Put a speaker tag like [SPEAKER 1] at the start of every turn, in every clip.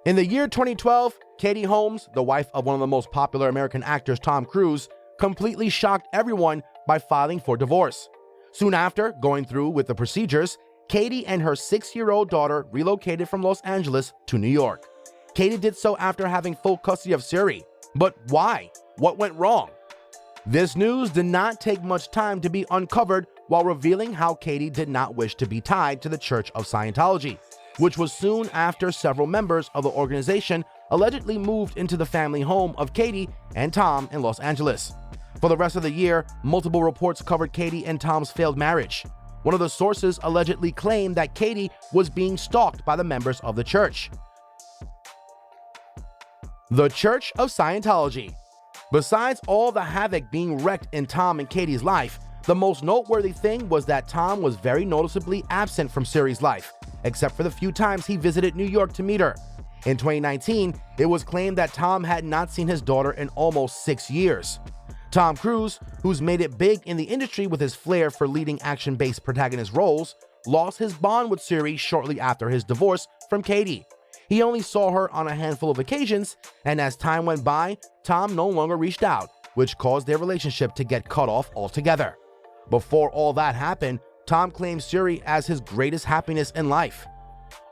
[SPEAKER 1] In the year 2012, Katie Holmes, the wife of one of the most popular American actors, Tom Cruise, completely shocked everyone by filing for divorce. Soon after going through with the procedures, Katie and her 6-year-old daughter relocated from Los Angeles to New York. Katie did so after having full custody of Suri. But why? What went wrong? This news did not take much time to be uncovered while revealing how Katie did not wish to be tied to the Church of Scientology, which was soon after several members of the organization allegedly moved into the family home of Katie and Tom in Los Angeles. For the rest of the year, multiple reports covered Katie and Tom's failed marriage. One of the sources allegedly claimed that Katie was being stalked by the members of the church. The Church of Scientology. Besides all the havoc being wreaked in Tom and Katie's life, the most noteworthy thing was that Tom was very noticeably absent from Suri's life, except for the few times he visited New York to meet her. In 2019, it was claimed that Tom had not seen his daughter in almost 6 years. Tom Cruise, who's made it big in the industry with his flair for leading action-based protagonist roles, lost his bond with Suri shortly after his divorce from Katie. He only saw her on a handful of occasions, and as time went by, Tom no longer reached out, which caused their relationship to get cut off altogether. Before all that happened, Tom claimed Suri as his greatest happiness in life.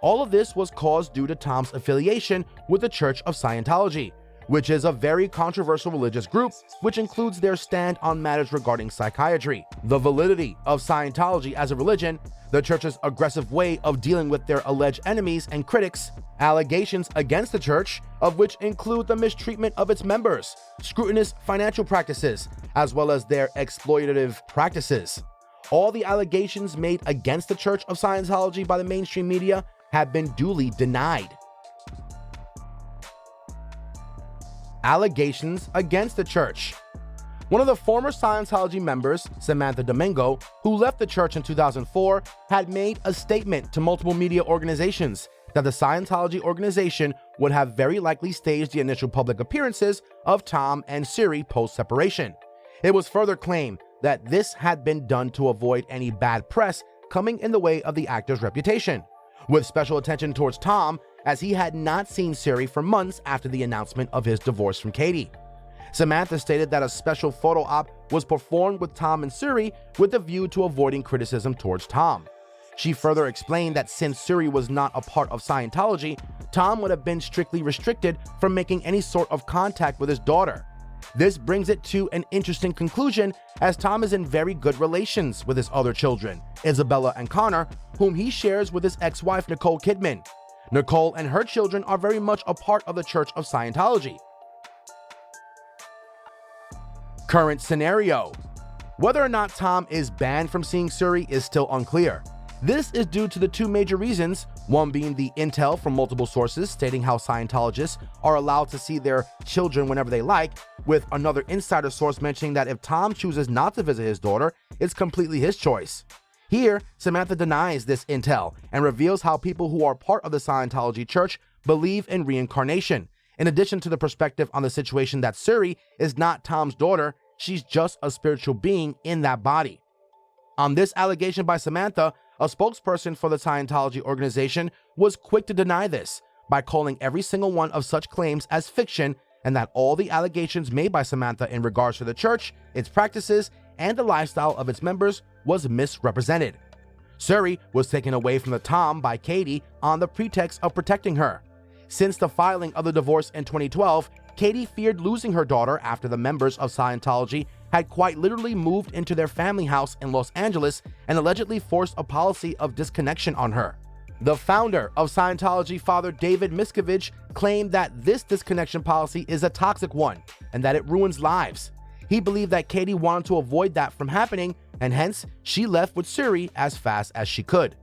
[SPEAKER 1] All of this was caused due to Tom's affiliation with the Church of Scientology, which is a very controversial religious group which includes their stand on matters regarding psychiatry, the validity of Scientology as a religion, the church's aggressive way of dealing with their alleged enemies and critics, allegations against the church, of which include the mistreatment of its members, scrutinous financial practices, as well as their exploitative practices. All the allegations made against the Church of Scientology by the mainstream media have been duly denied. Allegations against the church. One of the former Scientology members, Samantha Domingo, who left the church in 2004, had made a statement to multiple media organizations that the Scientology organization would have very likely staged the initial public appearances of Tom and Suri post-separation. It was further claimed that this had been done to avoid any bad press coming in the way of the actor's reputation, with special attention towards Tom, as he had not seen Suri for months after the announcement of his divorce from Katie. Samantha stated that a special photo op was performed with Tom and Suri with a view to avoiding criticism towards Tom. She further explained that since Suri was not a part of Scientology, Tom would have been strictly restricted from making any sort of contact with his daughter. This brings it to an interesting conclusion, as Tom is in very good relations with his other children, Isabella and Connor, whom he shares with his ex-wife Nicole Kidman. Nicole and her children are very much a part of the Church of Scientology. Current scenario. Whether or not Tom is banned from seeing Suri is still unclear. This is due to the two major reasons, one being the intel from multiple sources stating how Scientologists are allowed to see their children whenever they like, with another insider source mentioning that if Tom chooses not to visit his daughter, it's completely his choice. Here, Samantha denies this intel and reveals how people who are part of the Scientology church believe in reincarnation. In addition to the perspective on the situation that Suri is not Tom's daughter, she's just a spiritual being in that body. On this allegation by Samantha, a spokesperson for the Scientology organization was quick to deny this by calling every single one of such claims as fiction, and that all the allegations made by Samantha in regards to the church, its practices, and the lifestyle of its members was misrepresented. Suri was taken away from the Tom by Katie on the pretext of protecting her. Since the filing of the divorce in 2012, Katie feared losing her daughter after the members of Scientology had quite literally moved into their family house in Los Angeles and allegedly forced a policy of disconnection on her. The founder of Scientology, Father David Miscavige, claimed that this disconnection policy is a toxic one and that it ruins lives. He believed that Katie wanted to avoid that from happening, and hence she left with Suri as fast as she could.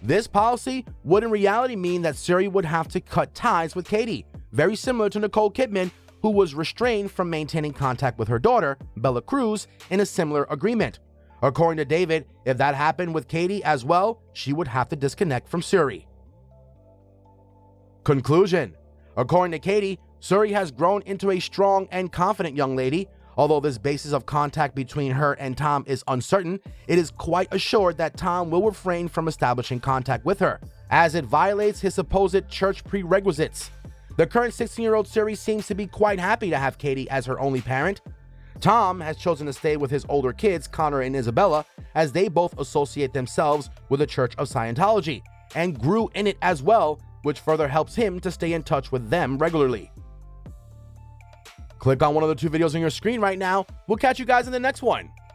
[SPEAKER 1] This policy would in reality mean that Suri would have to cut ties with Katie, very similar to Nicole Kidman, who was restrained from maintaining contact with her daughter, Bella Cruz, in a similar agreement. According to David, if that happened with Katie as well, she would have to disconnect from Suri. Conclusion. According to Katie, Suri has grown into a strong and confident young lady. Although this basis of contact between her and Tom is uncertain, it is quite assured that Tom will refrain from establishing contact with her, as it violates his supposed church prerequisites. The current 16-year-old Suri seems to be quite happy to have Katie as her only parent. Tom has chosen to stay with his older kids, Connor and Isabella, as they both associate themselves with the Church of Scientology and grew in it as well, which further helps him to stay in touch with them regularly. Click on one of the two videos on your screen right now. We'll catch you guys in the next one.